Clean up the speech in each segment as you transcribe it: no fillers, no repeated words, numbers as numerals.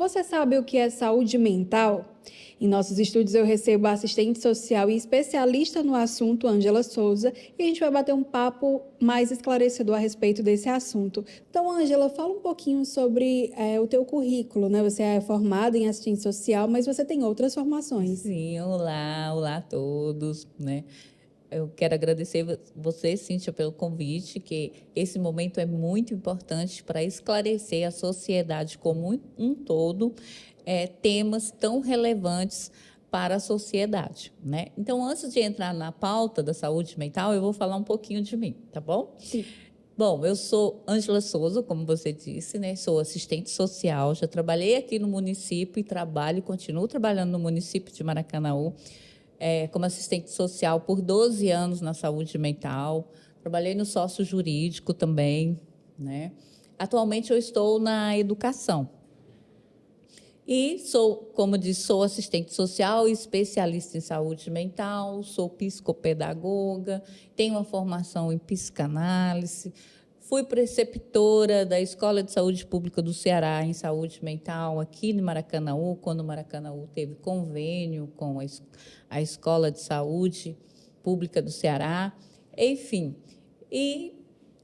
Você sabe o que é saúde mental? Em nossos estúdios eu recebo a assistente social e especialista no assunto, Ângela Souza, e a gente vai bater um papo mais esclarecedor a respeito desse assunto. Então, Ângela, fala um pouquinho sobre o teu currículo, né? Você é formada em assistente social, mas você tem outras formações. Sim, olá a todos, né? Eu quero agradecer você, Cíntia, pelo convite, que esse momento é muito importante para esclarecer a sociedade como um todo, temas tão relevantes para a sociedade, né? Então, antes de entrar na pauta da saúde mental, eu vou falar um pouquinho de mim, tá bom? Sim. Bom, eu sou Ângela Souza, como você disse, né? Sou assistente social, já trabalhei aqui no município e continuo trabalhando no município de Maracanaú, como assistente social por 12 anos na saúde mental. Trabalhei no sócio jurídico também, né? Atualmente eu estou na educação. E como disse, sou assistente social, especialista em saúde mental, sou psicopedagoga, tenho uma formação em psicanálise, fui preceptora da Escola de Saúde Pública do Ceará em saúde mental aqui em Maracanaú, quando Maracanaú teve convênio com a Escola de Saúde Pública do Ceará, enfim. E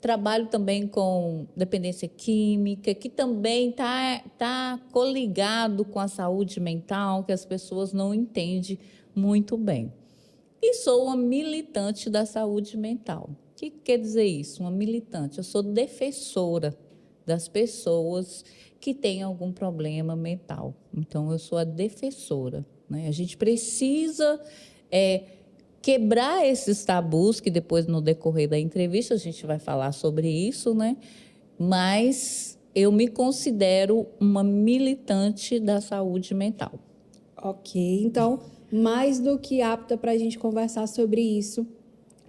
trabalho também com dependência química, que também tá coligado com a saúde mental, que as pessoas não entendem muito bem. E sou uma militante da saúde mental. O que quer dizer isso? Uma militante. Eu sou defensora das pessoas que têm algum problema mental. Então, eu sou a defensora, né? A gente precisa quebrar esses tabus, que depois, no decorrer da entrevista, a gente vai falar sobre isso, né? Mas eu me considero uma militante da saúde mental. Ok, então, mais do que apta para a gente conversar sobre isso.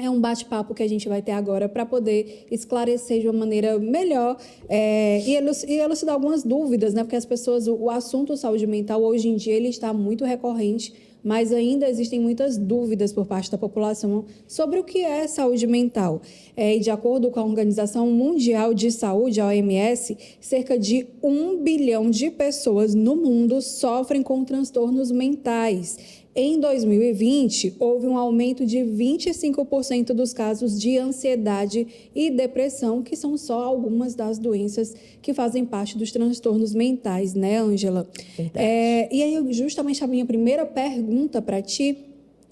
É um bate-papo que a gente vai ter agora para poder esclarecer de uma maneira melhor e elucidar algumas dúvidas, né? Porque as pessoas, o assunto saúde mental hoje em dia ele está muito recorrente, mas ainda existem muitas dúvidas por parte da população sobre o que é saúde mental. E de acordo com a Organização Mundial de Saúde, a OMS, cerca de 1 bilhão de pessoas no mundo sofrem com transtornos mentais. Em 2020, houve um aumento de 25% dos casos de ansiedade e depressão, que são só algumas das doenças que fazem parte dos transtornos mentais, né, Ângela? Verdade. E aí, justamente a minha primeira pergunta para ti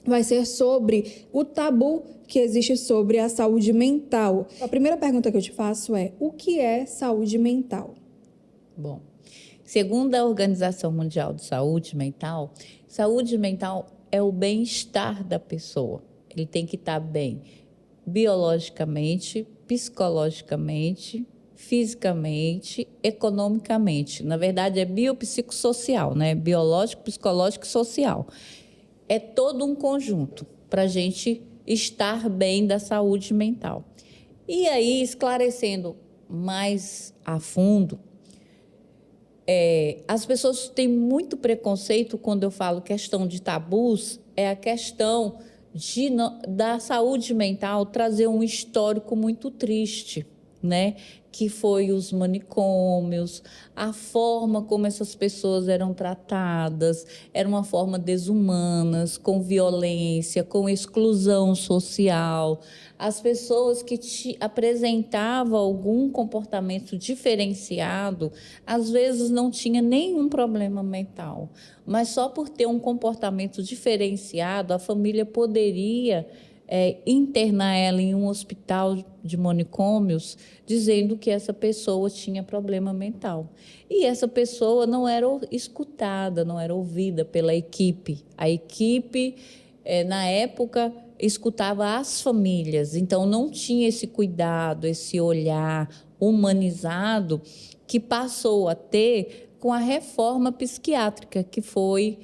vai ser sobre o tabu que existe sobre a saúde mental. A primeira pergunta que eu te faço é: o que é saúde mental? Bom, segundo a Organização Mundial de saúde mental é o bem-estar da pessoa. Ele tem que estar bem biologicamente, psicologicamente, fisicamente, economicamente. Na verdade, é biopsicossocial, né? Biológico, psicológico e social. É todo um conjunto para a gente estar bem da saúde mental. E aí, esclarecendo mais a fundo, as pessoas têm muito preconceito quando eu falo questão de tabus, é a questão da saúde mental trazer um histórico muito triste, né? Que foi os manicômios, a forma como essas pessoas eram tratadas, era uma forma desumana, com violência, com exclusão social. As pessoas que apresentavam algum comportamento diferenciado, às vezes não tinha nenhum problema mental, mas só por ter um comportamento diferenciado, a família poderia internar ela em um hospital de manicômios, dizendo que essa pessoa tinha problema mental. E essa pessoa não era escutada, não era ouvida pela equipe. A equipe, na época, escutava as famílias, então não tinha esse cuidado, esse olhar humanizado que passou a ter com a reforma psiquiátrica, que foi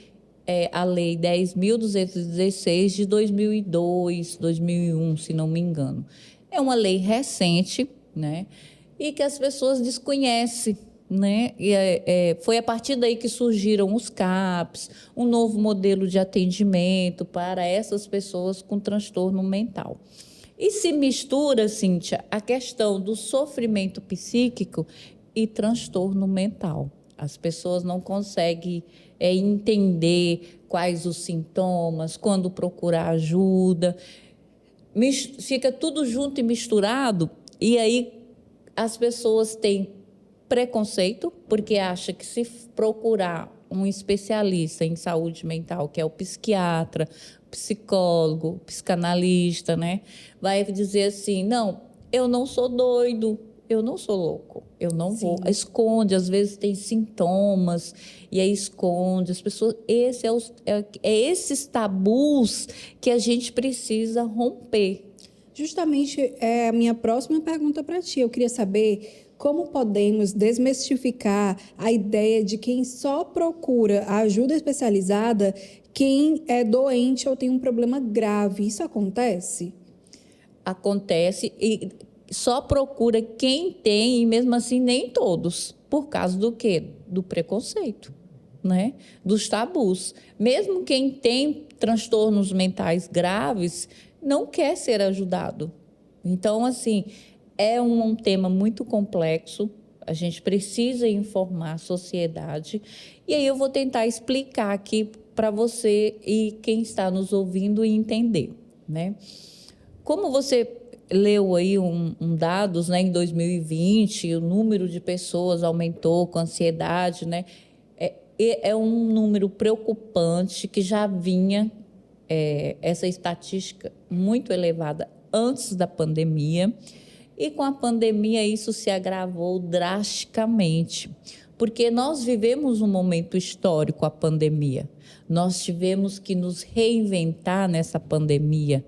a Lei 10.216 de 2002, 2001, se não me engano. É uma lei recente, né? E que as pessoas desconhecem, né? Foi a partir daí que surgiram os CAPs, um novo modelo de atendimento para essas pessoas com transtorno mental. E se mistura, Cíntia, a questão do sofrimento psíquico e transtorno mental. As pessoas não conseguem entender quais os sintomas, quando procurar ajuda. Fica tudo junto e misturado, e aí as pessoas têm preconceito, porque acham que se procurar um especialista em saúde mental, que é o psiquiatra, psicólogo, psicanalista, né, vai dizer assim, não, eu não sou doido, eu não sou louco, eu não Sim. vou. Esconde, às vezes tem sintomas, e aí esconde. As pessoas, esses tabus que a gente precisa romper. Justamente é a minha próxima pergunta para ti. Eu queria saber como podemos desmistificar a ideia de quem só procura a ajuda especializada quem é doente ou tem um problema grave. Isso acontece? Acontece e só procura quem tem, e mesmo assim nem todos, por causa do quê? Do preconceito, né? Dos tabus. Mesmo quem tem transtornos mentais graves não quer ser ajudado. Então, assim, é um tema muito complexo, a gente precisa informar a sociedade, e aí eu vou tentar explicar aqui para você e quem está nos ouvindo entender, né? Como você leu aí dados, né, em 2020, o número de pessoas aumentou com ansiedade, né? É um número preocupante que já vinha, essa estatística muito elevada antes da pandemia, e com a pandemia isso se agravou drasticamente, porque nós vivemos um momento histórico, a pandemia. Nós tivemos que nos reinventar nessa pandemia.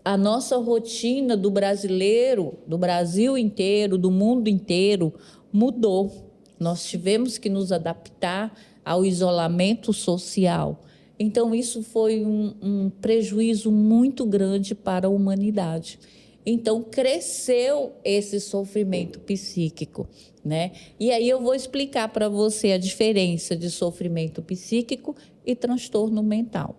A nossa rotina do brasileiro, do Brasil inteiro, do mundo inteiro, mudou. Nós tivemos que nos adaptar ao isolamento social. Então, isso foi um prejuízo muito grande para a humanidade. Então, cresceu esse sofrimento psíquico, né? E aí eu vou explicar para você a diferença de sofrimento psíquico e transtorno mental.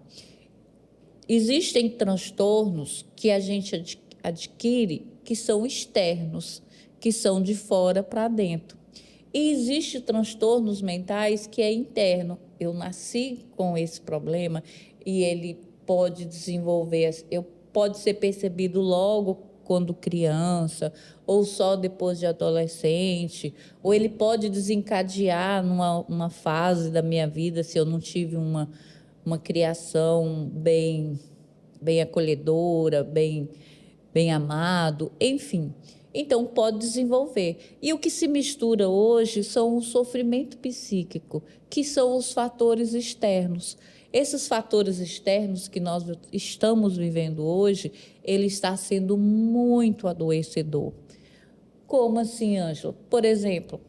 Existem transtornos que a gente adquire que são externos, que são de fora para dentro. E existem transtornos mentais que é interno. Eu nasci com esse problema e ele pode pode ser percebido logo quando criança, ou só depois de adolescente, ou ele pode desencadear numa fase da minha vida se eu não tive uma criação bem acolhedora, bem amado, enfim. Então, pode desenvolver. E o que se mistura hoje são o sofrimento psíquico, que são os fatores externos. Esses fatores externos que nós estamos vivendo hoje, ele está sendo muito adoecedor. Como assim, Ângela? Por exemplo,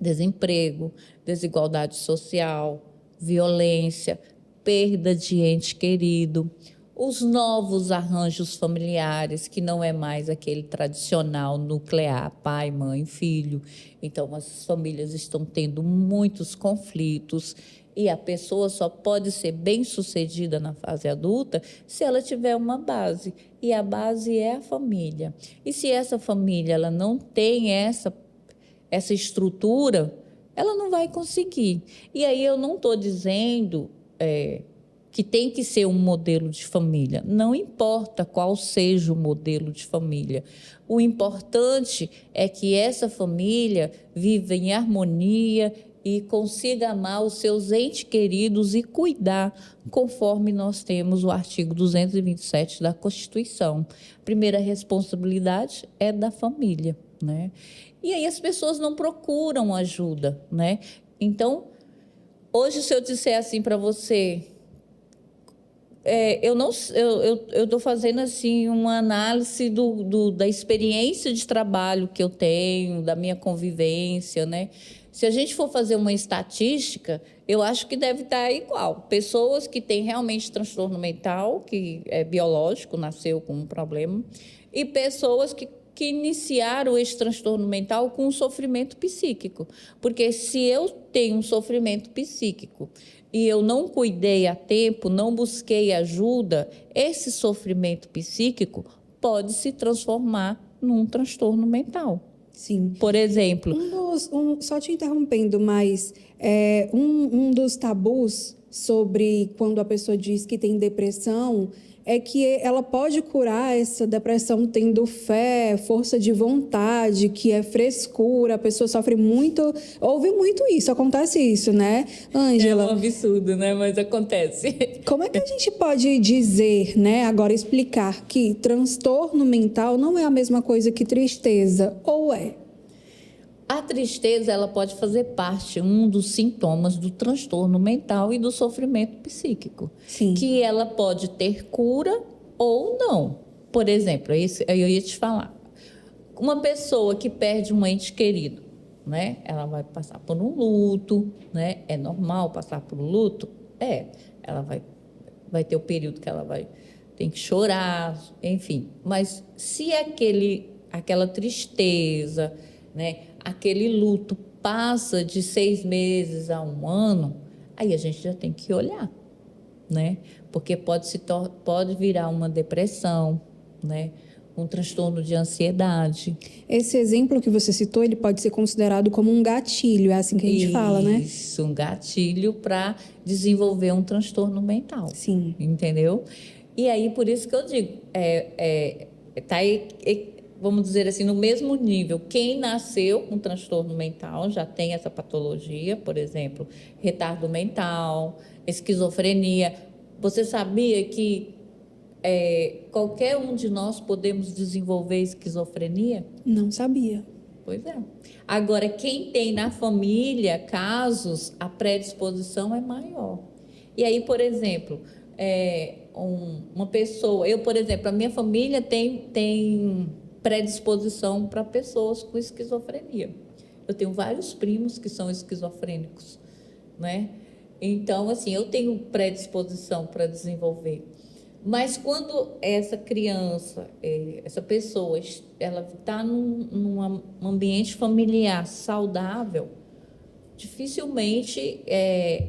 desemprego, desigualdade social, violência, perda de ente querido, os novos arranjos familiares, que não é mais aquele tradicional nuclear, pai, mãe, filho. Então, as famílias estão tendo muitos conflitos e a pessoa só pode ser bem-sucedida na fase adulta se ela tiver uma base, e a base é a família. E se essa família ela não tem essa estrutura, ela não vai conseguir. E aí eu não estou dizendo que tem que ser um modelo de família. Não importa qual seja o modelo de família. O importante é que essa família viva em harmonia e consiga amar os seus entes queridos e cuidar, conforme nós temos o artigo 227 da Constituição. A primeira responsabilidade é da família, né? E aí as pessoas não procuram ajuda, né? Então, hoje, se eu disser assim para você, eu estou fazendo assim uma análise da experiência de trabalho que eu tenho, da minha convivência, né? Se a gente for fazer uma estatística, eu acho que deve estar igual. Pessoas que têm realmente transtorno mental, que é biológico, nasceu com um problema, e pessoas que iniciaram esse transtorno mental com um sofrimento psíquico. Porque se eu tenho um sofrimento psíquico e eu não cuidei a tempo, não busquei ajuda, esse sofrimento psíquico pode se transformar num transtorno mental. Sim. Por exemplo. Só te interrompendo, mas um dos tabus sobre quando a pessoa diz que tem depressão é que ela pode curar essa depressão tendo fé, força de vontade, que é frescura, a pessoa sofre muito, ouve muito isso, acontece isso, né, Ângela? É um absurdo, né? Mas acontece. Como é que a gente pode dizer, né, agora explicar que transtorno mental não é a mesma coisa que tristeza, ou é? A tristeza, ela pode fazer parte, um dos sintomas do transtorno mental e do sofrimento psíquico. Sim. Que ela pode ter cura ou não. Por exemplo, eu ia te falar. Uma pessoa que perde um ente querido, né? Ela vai passar por um luto, né? É normal passar por um luto? Ela vai ter o período que ela tem que chorar, enfim. Mas se aquela tristeza, né? Aquele luto passa de 6 meses a 1 ano, aí a gente já tem que olhar, né? Porque pode virar uma depressão, né? Um transtorno de ansiedade. Esse exemplo que você citou, ele pode ser considerado como um gatilho, é assim que a gente fala, né? Isso, um gatilho para desenvolver um transtorno mental. Sim. Entendeu? E aí, por isso que eu digo, tá aí, vamos dizer assim, no mesmo nível. Quem nasceu com transtorno mental já tem essa patologia, por exemplo, retardo mental, esquizofrenia. Você sabia que qualquer um de nós podemos desenvolver esquizofrenia? Não sabia. Pois é. Agora, quem tem na família casos, a predisposição é maior. E aí, por exemplo, uma pessoa... por exemplo, a minha família tem predisposição para pessoas com esquizofrenia. Eu tenho vários primos que são esquizofrênicos, né? Então, assim, eu tenho predisposição para desenvolver. Mas quando essa criança, essa pessoa, ela está num ambiente familiar saudável, dificilmente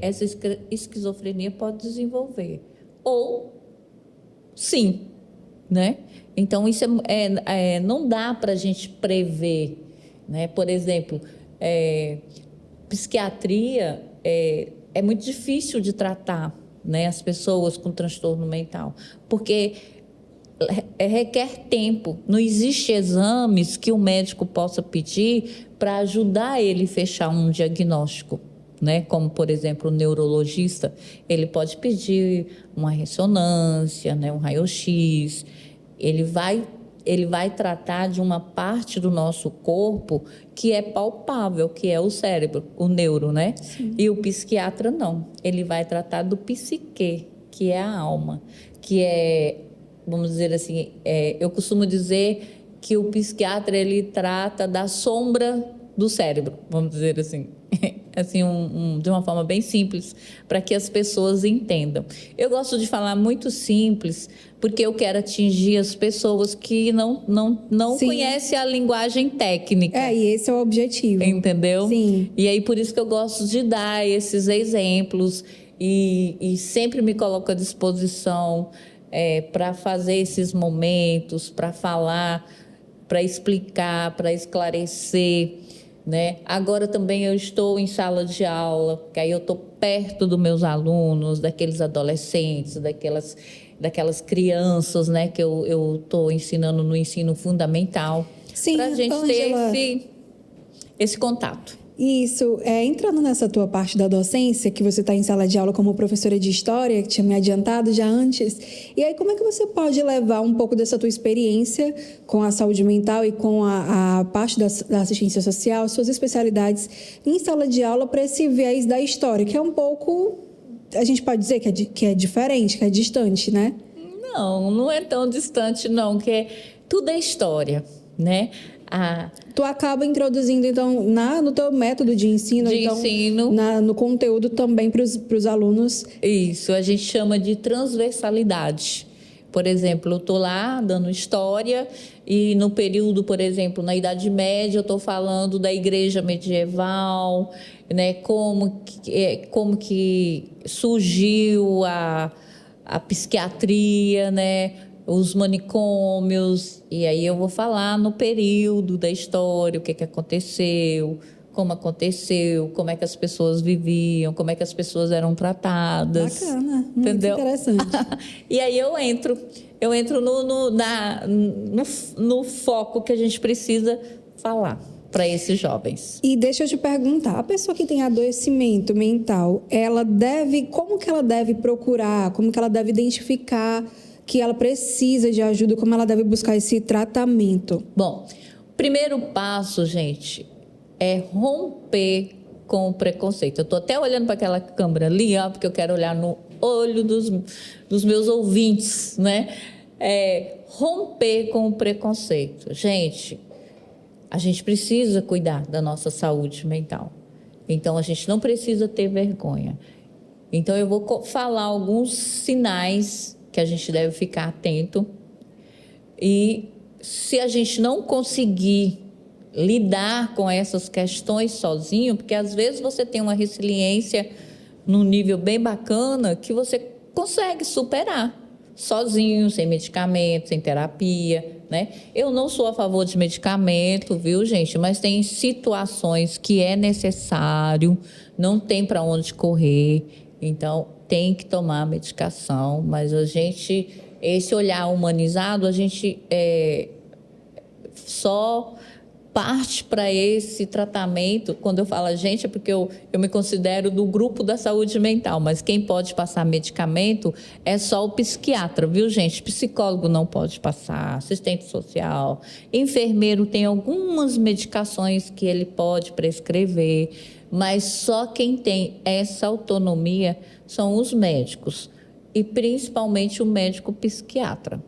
essa esquizofrenia pode desenvolver. Ou sim, né? Então, isso não dá para a gente prever, né? Por exemplo, psiquiatria é muito difícil de tratar, né, as pessoas com transtorno mental, porque requer tempo. Não existe exames que o médico possa pedir para ajudar ele a fechar um diagnóstico, né? Como, por exemplo, o neurologista, ele pode pedir uma ressonância, né, um raio-x. Ele vai tratar de uma parte do nosso corpo que é palpável, que é o cérebro, o neuro, né? Sim. E o psiquiatra não. Ele vai tratar do psique, que é a alma, que vamos dizer assim, eu costumo dizer que o psiquiatra, ele trata da sombra do cérebro, vamos dizer assim. Assim, de uma forma bem simples, para que as pessoas entendam. Eu gosto de falar muito simples, porque eu quero atingir as pessoas que não conhecem a linguagem técnica. E esse é o objetivo. Entendeu? Sim. E aí, por isso que eu gosto de dar esses exemplos e sempre me coloco à disposição para fazer esses momentos, para falar, para explicar, para esclarecer, né? Agora também eu estou em sala de aula, que aí eu estou perto dos meus alunos, daqueles adolescentes, daquelas crianças, né, que eu estou ensinando no ensino fundamental. Sim, para a gente Ângela, ter esse contato. Isso, entrando nessa tua parte da docência, que você está em sala de aula como professora de história, que tinha me adiantado já antes, e aí como é que você pode levar um pouco dessa tua experiência com a saúde mental e com a parte da assistência social, suas especialidades em sala de aula para esse viés da história, que é um pouco, a gente pode dizer que é diferente, que é distante, né? Não é tão distante não, que tudo é história, né? Tu acaba introduzindo, então, no teu método de ensino, no conteúdo também para os alunos. Isso, a gente chama de transversalidade. Por exemplo, eu estou lá dando história e no período, por exemplo, na Idade Média, eu estou falando da igreja medieval, né, como que surgiu a psiquiatria, né? Os manicômios, e aí eu vou falar no período da história, o que aconteceu, como é que as pessoas viviam, como é que as pessoas eram tratadas. Bacana, muito entendeu? interessante. E aí eu entro no foco que a gente precisa falar para esses jovens. E deixa eu te perguntar, a pessoa que tem adoecimento mental, como que ela deve procurar, como que ela deve identificar que ela precisa de ajuda, como ela deve buscar esse tratamento? Bom, primeiro passo, gente, é romper com o preconceito. Eu estou até olhando para aquela câmera ali, ó, porque eu quero olhar no olho dos meus ouvintes, né? Romper com o preconceito. Gente, a gente precisa cuidar da nossa saúde mental. Então, a gente não precisa ter vergonha. Então, eu vou falar alguns sinais que a gente deve ficar atento. E se a gente não conseguir lidar com essas questões sozinho, porque às vezes você tem uma resiliência num nível bem bacana que você consegue superar sozinho, sem medicamento, sem terapia, né? Eu não sou a favor de medicamento, viu, gente? Mas tem situações que é necessário, não tem para onde correr, então tem que tomar medicação, mas esse olhar humanizado, a gente só parte para esse tratamento. Quando eu falo a gente, é porque eu me considero do grupo da saúde mental, mas quem pode passar medicamento é só o psiquiatra, viu, gente? Psicólogo não pode passar, assistente social, enfermeiro tem algumas medicações que ele pode prescrever, mas só quem tem essa autonomia são os médicos, e principalmente o médico psiquiatra.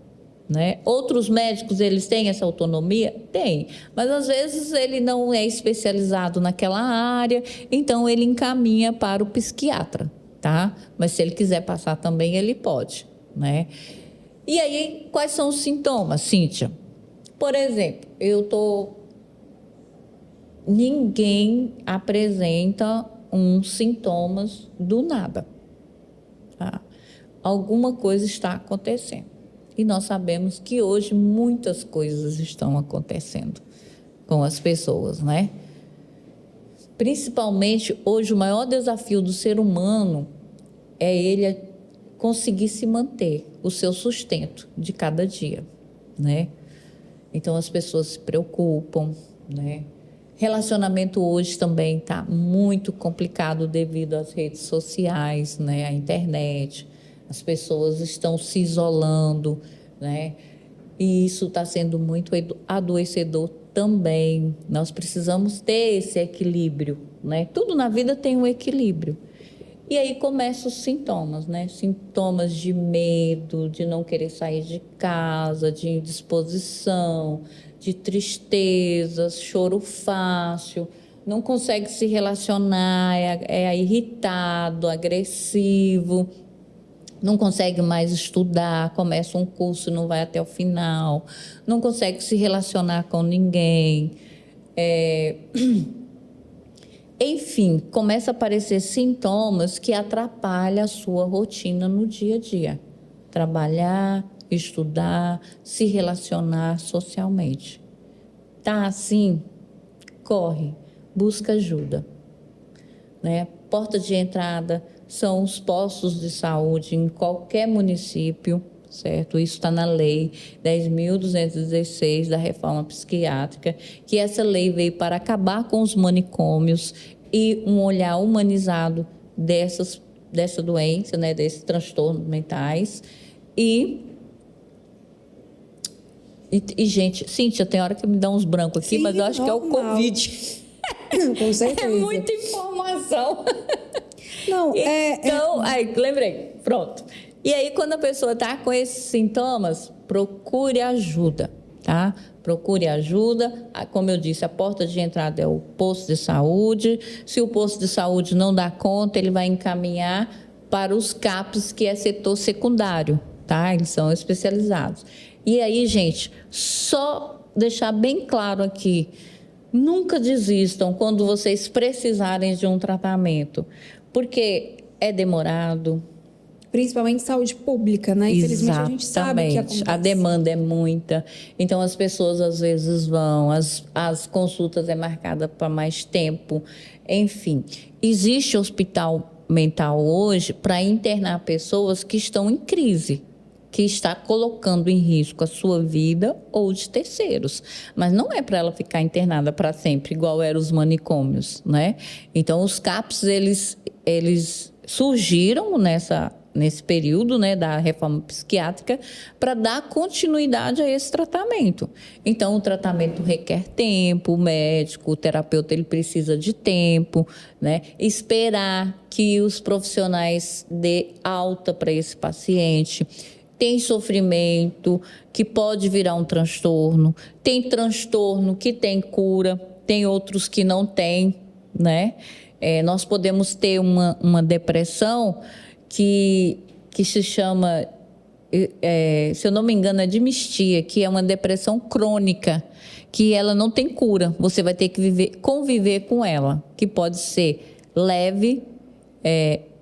Né? Outros médicos, eles têm essa autonomia? Tem, mas às vezes ele não é especializado naquela área, então ele encaminha para o psiquiatra, tá? Mas se ele quiser passar também, ele pode, né? E aí, quais são os sintomas, Cíntia? Por exemplo, ninguém apresenta uns sintomas do nada, tá? Alguma coisa está acontecendo. E nós sabemos que hoje muitas coisas estão acontecendo com as pessoas, né? Principalmente hoje o maior desafio do ser humano é ele conseguir se manter, o seu sustento de cada dia, né? Então as pessoas se preocupam, né? Relacionamento hoje também está muito complicado devido às redes sociais, né? À internet. As pessoas estão se isolando, né? E isso está sendo muito adoecedor também. Nós precisamos ter esse equilíbrio, né? Tudo na vida tem um equilíbrio. E aí começam os sintomas, né? Sintomas de medo, de não querer sair de casa, de indisposição, de tristeza, choro fácil, não consegue se relacionar, é irritado, agressivo, não consegue mais estudar, começa um curso e não vai até o final, não consegue se relacionar com ninguém. Enfim, começa a aparecer sintomas que atrapalham a sua rotina no dia a dia. Trabalhar, estudar, se relacionar socialmente. Tá assim? Corre, busca ajuda, né? Porta de entrada são os postos de saúde em qualquer município, certo? Isso está na lei 10.216 da reforma psiquiátrica, que essa lei veio para acabar com os manicômios e um olhar humanizado dessa doença, né? Desses transtornos mentais. E, gente, Cíntia, tem hora que me dá uns brancos aqui, sim, mas eu acho normal. Que é o Covid. Com certeza. É muita informação. Não, então, aí, lembrei, pronto. E aí, quando a pessoa está com esses sintomas, procure ajuda, tá? Procure ajuda. Como eu disse, a porta de entrada é o posto de saúde. Se o posto de saúde não dá conta, ele vai encaminhar para os CAPs, que é setor secundário, tá? Eles são especializados. E aí, gente, só deixar bem claro aqui, nunca desistam quando vocês precisarem de um tratamento, porque é demorado, principalmente saúde pública, né? Infelizmente, a gente sabe que acontece. A demanda é muita, então as pessoas às vezes vão, as consultas é marcada para mais tempo, enfim. Existe hospital mental hoje para internar pessoas que estão em crise, que está colocando em risco a sua vida ou de terceiros. Mas não é para ela ficar internada para sempre, igual eram os manicômios, né? Então, os CAPs, eles surgiram nesse período, né, da reforma psiquiátrica para dar continuidade a esse tratamento. Então, o tratamento requer tempo, o médico, o terapeuta, ele precisa de tempo, né? Esperar que os profissionais dê alta para esse paciente. Tem sofrimento que pode virar um transtorno, tem transtorno que tem cura, tem outros que não tem, né? Nós podemos ter uma depressão que se chama, se eu não me engano, é dismistia, que é uma depressão crônica, que ela não tem cura. Você vai ter que conviver com ela, que pode ser leve,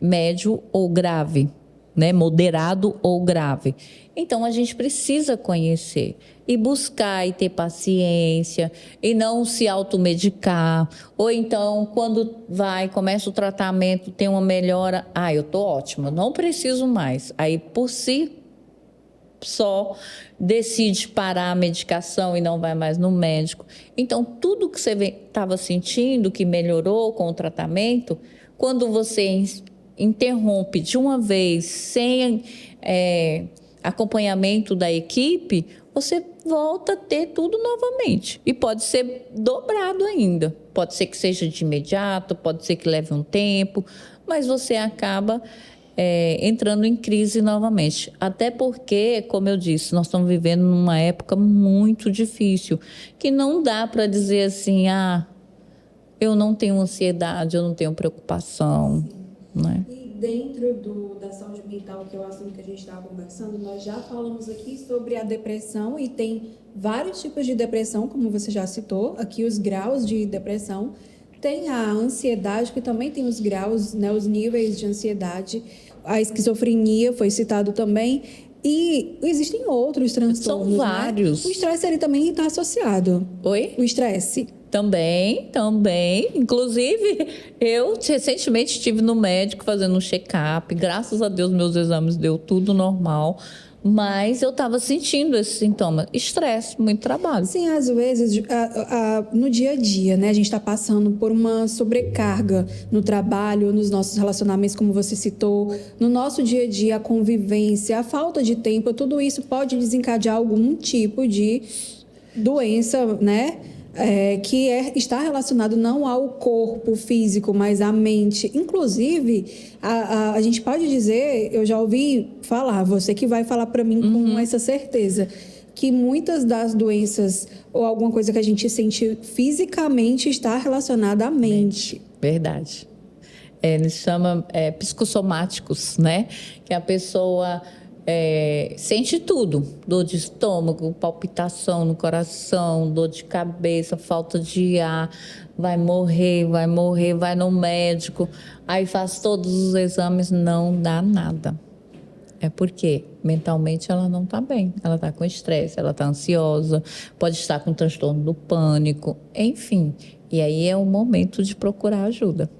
médio ou grave, né? Moderado ou grave. Então, a gente precisa conhecer e buscar e ter paciência e não se automedicar. Ou então, quando começa o tratamento, tem uma melhora, eu estou ótima, não preciso mais. Aí, por si só, decide parar a medicação e não vai mais no médico. Então, tudo que você estava sentindo, que melhorou com o tratamento, quando você interrompe de uma vez, sem acompanhamento da equipe, você volta a ter tudo novamente. E pode ser dobrado ainda. Pode ser que seja de imediato, pode ser que leve um tempo, mas você acaba entrando em crise novamente. Até porque, como eu disse, nós estamos vivendo numa época muito difícil, que não dá para dizer assim, eu não tenho ansiedade, eu não tenho preocupação, né? E dentro da saúde mental, que é o assunto que a gente estava conversando, nós já falamos aqui sobre a depressão e tem vários tipos de depressão, como você já citou, aqui os graus de depressão. Tem a ansiedade, que também tem os graus, né, os níveis de ansiedade. A esquizofrenia foi citado também. E existem outros transtornos. São vários. Né? O estresse, ele também está associado. Oi? O estresse. Também. Inclusive, eu recentemente estive no médico fazendo um check-up. Graças a Deus, meus exames deu tudo normal. Mas eu estava sentindo esse sintoma. Estresse, muito trabalho. Sim, às vezes, no dia a dia, né? A gente está passando por uma sobrecarga no trabalho, nos nossos relacionamentos, como você citou. No nosso dia a dia, a convivência, a falta de tempo, tudo isso pode desencadear algum tipo de doença, né? Que está relacionado não ao corpo físico, mas à mente. Inclusive, a gente pode dizer, eu já ouvi falar, você que vai falar para mim com essa certeza, que muitas das doenças ou alguma coisa que a gente sente fisicamente está relacionada à mente. Verdade. Eles chamam psicossomáticos, né? Que a pessoa sente tudo, dor de estômago, palpitação no coração, dor de cabeça, falta de ar, vai morrer, vai no médico, aí faz todos os exames, não dá nada. É porque mentalmente ela não está bem, ela está com estresse, ela está ansiosa, pode estar com transtorno do pânico, enfim. E aí é o momento de procurar ajuda.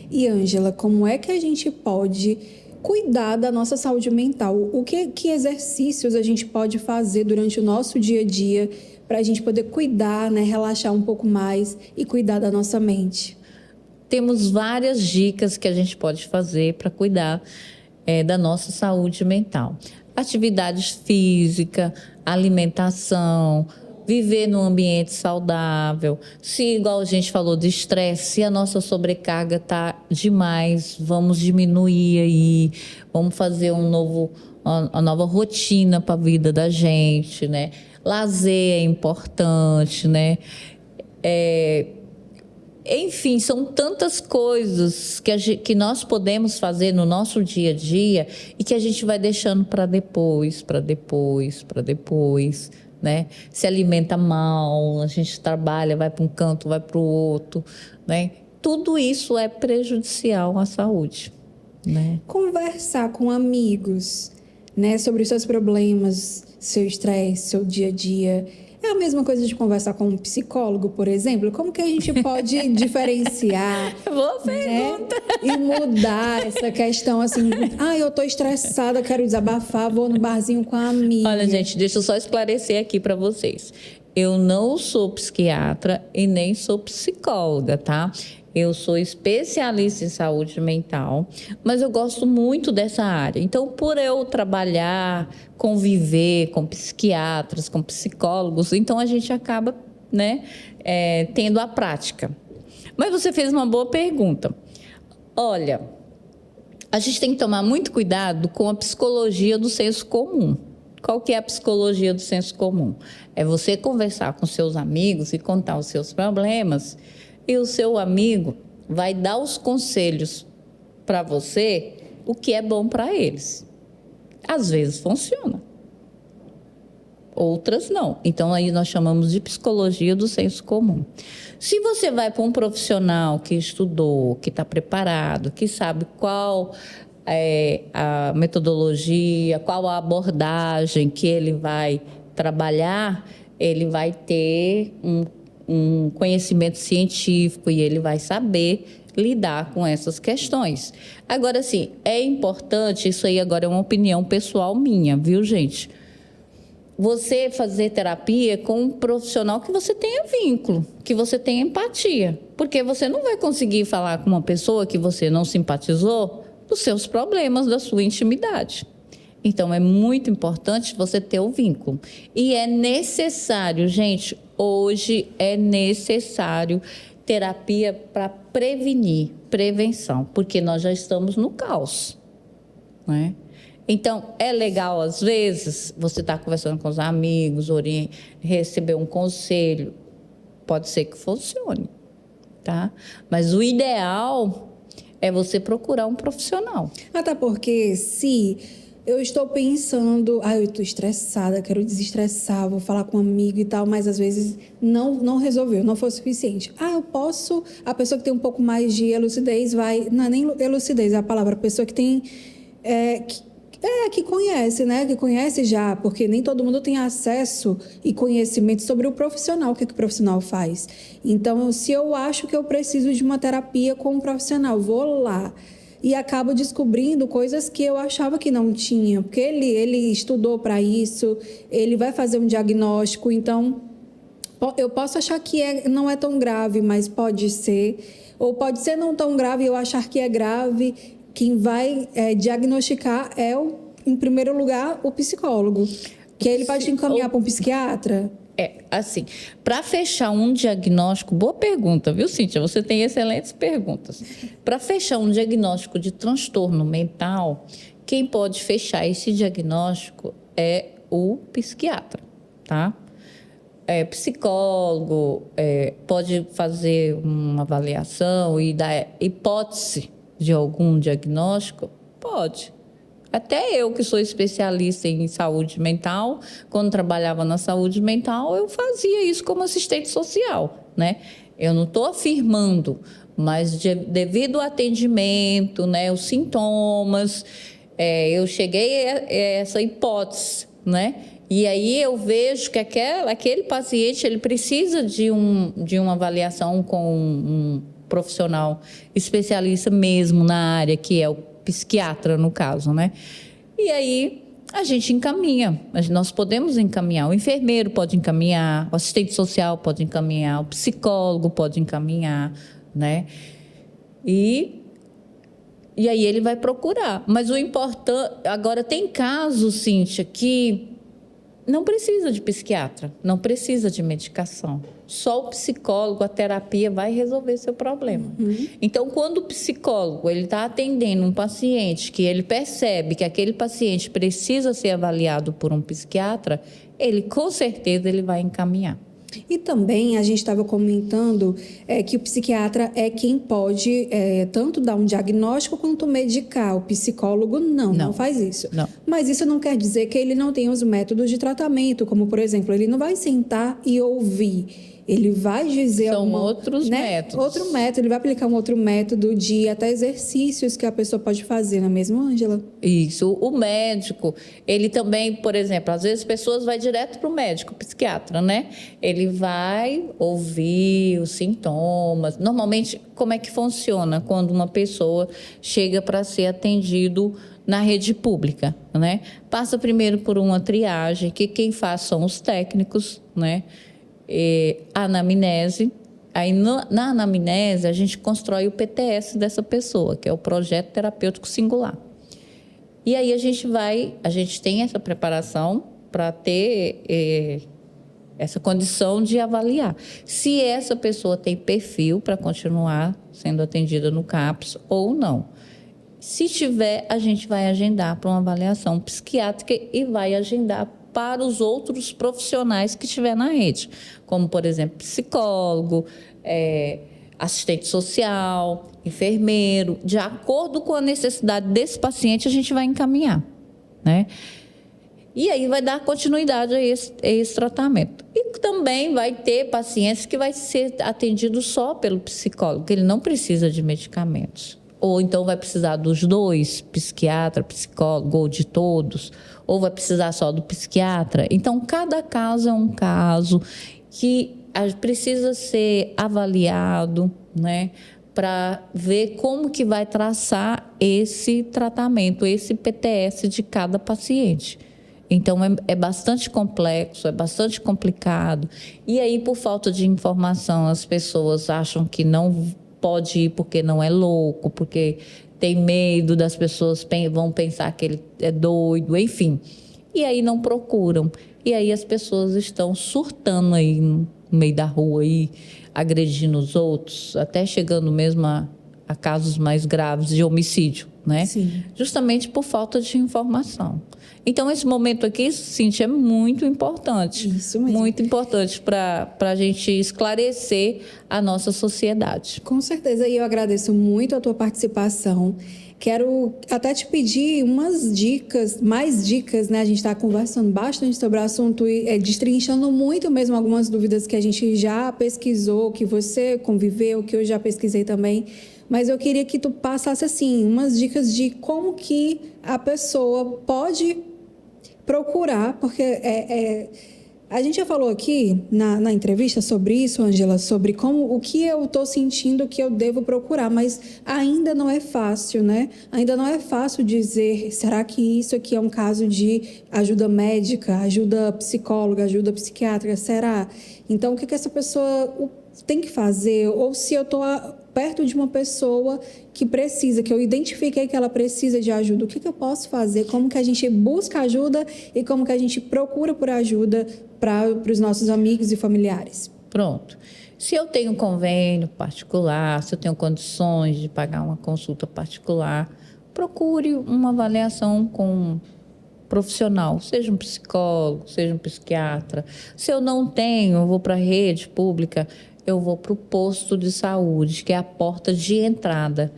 E, Ângela, como é que a gente pode cuidar da nossa saúde mental? Que exercícios a gente pode fazer durante o nosso dia a dia para a gente poder cuidar, né, relaxar um pouco mais e cuidar da nossa mente? Temos várias dicas que a gente pode fazer para cuidar da nossa saúde mental. Atividade física, alimentação, viver num ambiente saudável. Se, igual a gente falou de estresse, se a nossa sobrecarga está demais, vamos diminuir aí, vamos fazer uma nova rotina para a vida da gente, né? Lazer é importante, né? Enfim, são tantas coisas que nós podemos fazer no nosso dia a dia e que a gente vai deixando para depois, né? Se alimenta mal, a gente trabalha, vai para um canto, vai para o outro, né? Tudo isso é prejudicial à saúde. né? Conversar com amigos, né, sobre os seus problemas, seu estresse, seu dia a dia. É a mesma coisa de conversar com um psicólogo, por exemplo? Como que a gente pode diferenciar, Boa né, pergunta. e mudar essa questão assim, eu tô estressada, quero desabafar, vou no barzinho com a amiga. Olha, gente, deixa eu só esclarecer aqui para vocês. Eu não sou psiquiatra e nem sou psicóloga, tá? Eu sou especialista em saúde mental, mas eu gosto muito dessa área. Então, por eu trabalhar, conviver com psiquiatras, com psicólogos, então a gente acaba, né, tendo a prática. Mas você fez uma boa pergunta. Olha, a gente tem que tomar muito cuidado com a psicologia do senso comum. Qual que é a psicologia do senso comum? É você conversar com seus amigos e contar os seus problemas, e o seu amigo vai dar os conselhos para você, o que é bom para eles. Às vezes funciona, outras não. Então, aí nós chamamos de psicologia do senso comum. Se você vai para um profissional que estudou, que está preparado, que sabe qual é a metodologia, qual a abordagem que ele vai trabalhar, ele vai ter um conhecimento científico e ele vai saber lidar com essas questões. Agora, sim, é importante, isso aí agora é uma opinião pessoal minha, viu, gente? Você fazer terapia com um profissional que você tenha vínculo, que você tenha empatia. Porque você não vai conseguir falar com uma pessoa que você não simpatizou dos seus problemas, da sua intimidade. Então, é muito importante você ter o vínculo. E é necessário, gente, hoje é necessário terapia para prevenir, prevenção, porque nós já estamos no caos, né? Então, é legal, às vezes, você estar conversando com os amigos, receber um conselho, pode ser que funcione, tá? Mas o ideal é você procurar um profissional. Até porque se eu estou pensando, eu estou estressada, quero desestressar, vou falar com um amigo e tal, mas às vezes não resolveu, não foi o suficiente. Eu posso, a pessoa que tem um pouco mais de elucidez não é nem elucidez, é a palavra, a pessoa que tem, que conhece, né? Que conhece já, porque nem todo mundo tem acesso e conhecimento sobre o profissional, o que o profissional faz. Então, se eu acho que eu preciso de uma terapia com um profissional, vou lá e acabo descobrindo coisas que eu achava que não tinha, porque ele estudou para isso, ele vai fazer um diagnóstico, então eu posso achar que não é tão grave, mas pode ser, ou pode ser não tão grave e eu achar que é grave. Quem vai diagnosticar em primeiro lugar, o psicólogo, que ele pode te encaminhar para um psiquiatra. Assim, para fechar um diagnóstico, boa pergunta, viu, Cíntia? Você tem excelentes perguntas. Para fechar um diagnóstico de transtorno mental, quem pode fechar esse diagnóstico é o psiquiatra, tá? Psicólogo pode fazer uma avaliação e dar hipótese de algum diagnóstico? Pode. Até eu, que sou especialista em saúde mental, quando trabalhava na saúde mental, eu fazia isso como assistente social, né? Eu não estou afirmando, mas devido ao atendimento, né, os sintomas, eu cheguei a essa hipótese, né? E aí eu vejo que aquele paciente ele precisa de uma avaliação com um profissional especialista mesmo na área, que é o psiquiatra, no caso, né? E aí a gente encaminha, nós podemos encaminhar, o enfermeiro pode encaminhar, o assistente social pode encaminhar, o psicólogo pode encaminhar, né? E aí ele vai procurar. Mas o importante... Agora, tem casos, Cíntia, que não precisa de psiquiatra, não precisa de medicação. Só o psicólogo, a terapia vai resolver seu problema. Uhum. Então, quando o psicólogo está atendendo um paciente que ele percebe que aquele paciente precisa ser avaliado por um psiquiatra, ele com certeza ele vai encaminhar. E também a gente estava comentando que o psiquiatra é quem pode tanto dar um diagnóstico quanto medicar. O psicólogo não faz isso. Não. Mas isso não quer dizer que ele não tenha os métodos de tratamento, como, por exemplo, ele não vai sentar e ouvir. ele vai dizer São outros métodos. Outro método, ele vai aplicar um outro método de até exercícios que a pessoa pode fazer, não é mesmo, Ângela? Isso. O médico, ele também, por exemplo, às vezes pessoas vai direto para o médico, psiquiatra, né? Ele vai ouvir os sintomas. Normalmente, como é que funciona quando uma pessoa chega para ser atendido na rede pública, né? Passa primeiro por uma triagem, que quem faz são os técnicos, né? A anamnese. Aí, na anamnese, a gente constrói o PTS dessa pessoa, que é o Projeto Terapêutico Singular. E aí a gente tem essa preparação para ter essa condição de avaliar se essa pessoa tem perfil para continuar sendo atendida no CAPS ou não. Se tiver, a gente vai agendar para uma avaliação psiquiátrica e vai agendar para os outros profissionais que estiver na rede, como, por exemplo, psicólogo, assistente social, enfermeiro. De acordo com a necessidade desse paciente, a gente vai encaminhar, né? E aí vai dar continuidade a esse tratamento. E também vai ter pacientes que vai ser atendido só pelo psicólogo, que ele não precisa de medicamentos. Ou então vai precisar dos dois, psiquiatra, psicólogo, ou de todos, ou vai precisar só do psiquiatra. Então, cada caso é um caso que precisa ser avaliado, né, para ver como que vai traçar esse tratamento, esse PTS de cada paciente. Então, é bastante complexo, é bastante complicado. E aí, por falta de informação, as pessoas acham que não pode ir porque não é louco, porque tem medo, das pessoas vão pensar que ele é doido, enfim. E aí não procuram. E aí as pessoas estão surtando aí no meio da rua, aí, agredindo os outros, até chegando mesmo a casos mais graves de homicídio, né? Sim. Justamente por falta de informação. Então, esse momento aqui, Cíntia, é muito importante. Isso mesmo. Muito importante para a gente esclarecer a nossa sociedade. Com certeza, e eu agradeço muito a tua participação. Quero até te pedir umas dicas, mais dicas, né? A gente está conversando bastante sobre o assunto e destrinchando muito mesmo algumas dúvidas que a gente já pesquisou, que você conviveu, que eu já pesquisei também. Mas eu queria que tu passasse, assim, umas dicas de como que a pessoa pode procurar, porque a gente já falou aqui na entrevista sobre isso, Ângela, sobre o que eu estou sentindo que eu devo procurar, mas ainda não é fácil, né? Ainda não é fácil dizer, será que isso aqui é um caso de ajuda médica, ajuda psicóloga, ajuda psiquiátrica, será? Então, o que essa pessoa tem que fazer? Ou se eu estou perto de uma pessoa que precisa, que eu identifiquei que ela precisa de ajuda, o que eu posso fazer? Como que a gente busca ajuda e como que a gente procura por ajuda para os nossos amigos e familiares? Pronto. Se eu tenho convênio particular, se eu tenho condições de pagar uma consulta particular, procure uma avaliação com um profissional, seja um psicólogo, seja um psiquiatra. Se eu não tenho, eu vou para a rede pública, eu vou para o posto de saúde, que é a porta de entrada.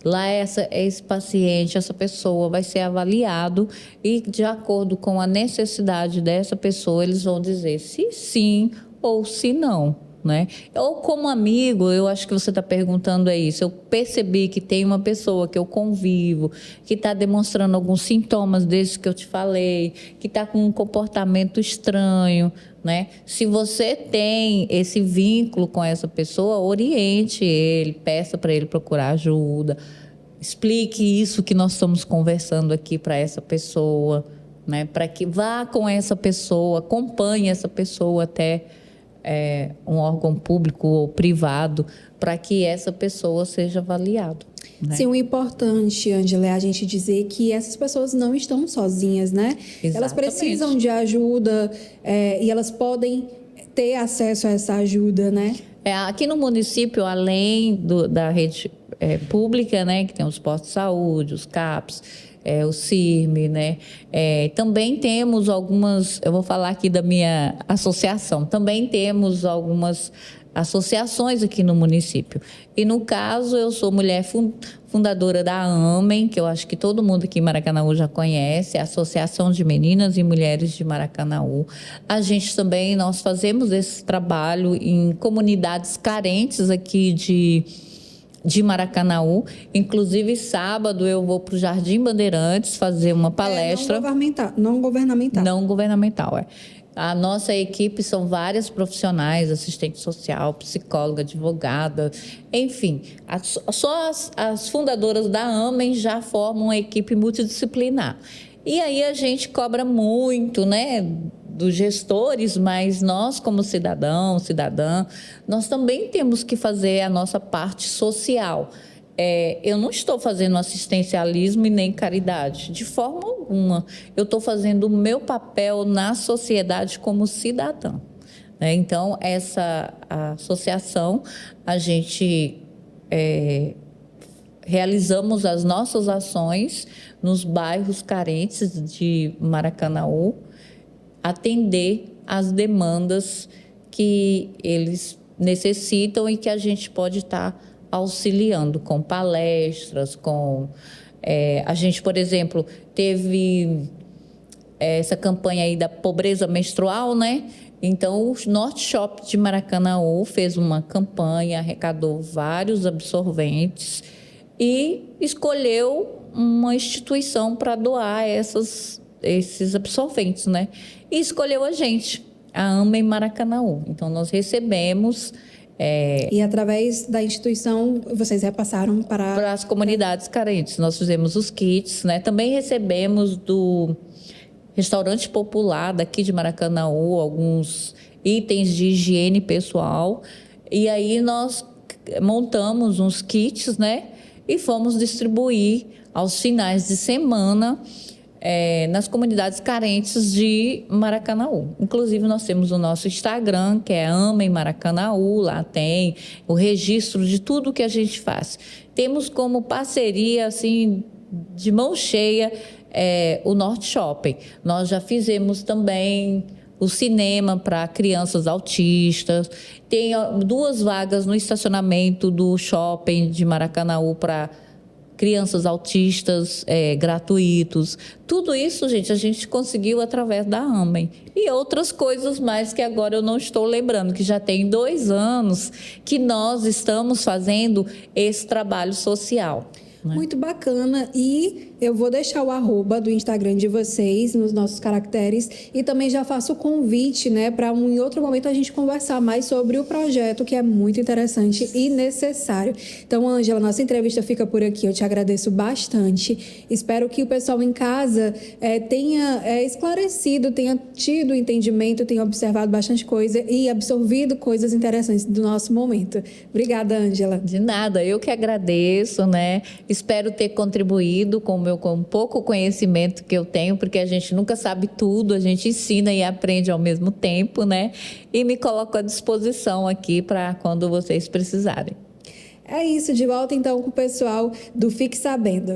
Lá esse paciente, essa pessoa vai ser avaliado e, de acordo com a necessidade dessa pessoa, eles vão dizer se sim ou se não, né? Ou como amigo, eu acho que você está perguntando isso, eu percebi que tem uma pessoa que eu convivo, que está demonstrando alguns sintomas desses que eu te falei, que está com um comportamento estranho, né? Se você tem esse vínculo com essa pessoa, oriente ele, peça para ele procurar ajuda, explique isso que nós estamos conversando aqui para essa pessoa, né? Para que vá com essa pessoa, acompanhe essa pessoa até um órgão público ou privado, para que essa pessoa seja avaliada. Né? Sim, o importante, Ângela, é a gente dizer que essas pessoas não estão sozinhas, né? Exatamente. Elas precisam de ajuda e elas podem ter acesso a essa ajuda, né? Aqui no município, além da rede pública, né, que tem os postos de saúde, os CAPS, o CIRM, né? Também temos algumas, eu vou falar aqui da minha associação, também temos algumas associações aqui no município. E, no caso, eu sou mulher fundadora da AMEM, que eu acho que todo mundo aqui em Maracanaú já conhece, a Associação de Meninas e Mulheres de Maracanaú. A gente também, nós fazemos esse trabalho em comunidades carentes aqui de Maracanaú. Inclusive, sábado eu vou para o Jardim Bandeirantes fazer uma palestra. Não governamental. Não governamental, é. A nossa equipe são várias profissionais, assistente social, psicóloga, advogada, enfim. Só as fundadoras da AMEM já formam uma equipe multidisciplinar. E aí a gente cobra muito, né, dos gestores, mas nós, como cidadão, cidadã, nós também temos que fazer a nossa parte social. Eu não estou fazendo assistencialismo e nem caridade, de forma alguma. Eu estou fazendo o meu papel na sociedade como cidadã. Então, essa associação, a gente realizamos as nossas ações nos bairros carentes de Maracanaú, atender às demandas que eles necessitam e que a gente pode estar auxiliando com palestras, a gente, por exemplo, teve essa campanha aí da pobreza menstrual, né? Então, o Norte Shop de Maracanaú fez uma campanha, arrecadou vários absorventes e escolheu uma instituição para doar esses absorventes, né? E escolheu a gente, a AMEM Maracanaú. Então, nós recebemos... E através da instituição, vocês repassaram para as comunidades carentes. Nós fizemos os kits, né? Também recebemos do Restaurante Popular daqui de Maracanaú alguns itens de higiene pessoal. E aí nós montamos uns kits, né? E fomos distribuir aos finais de semana nas comunidades carentes de Maracanaú. Inclusive, nós temos o nosso Instagram, que é AMEM Maracanaú, lá tem o registro de tudo que a gente faz. Temos como parceria, assim, de mão cheia, o Norte Shopping. Nós já fizemos também o cinema para crianças autistas, tem 2 vagas no estacionamento do shopping de Maracanaú para crianças autistas gratuitos. Tudo isso, gente, a gente conseguiu através da AMEM. E outras coisas mais que agora eu não estou lembrando, que já tem 2 anos que nós estamos fazendo esse trabalho social. Muito bacana, e eu vou deixar o @ do Instagram de vocês nos nossos caracteres e também já faço o convite, né, para em outro momento a gente conversar mais sobre o projeto, que é muito interessante e necessário. Então, Ângela, nossa entrevista fica por aqui, eu te agradeço bastante, espero que o pessoal em casa tenha esclarecido, tenha tido entendimento, tenha observado bastante coisa e absorvido coisas interessantes do nosso momento. Obrigada, Ângela. De nada, eu que agradeço, né? Espero ter contribuído com o pouco conhecimento que eu tenho, porque a gente nunca sabe tudo, a gente ensina e aprende ao mesmo tempo, né? E me coloco à disposição aqui para quando vocês precisarem. É isso, de volta então com o pessoal do Fique Sabendo.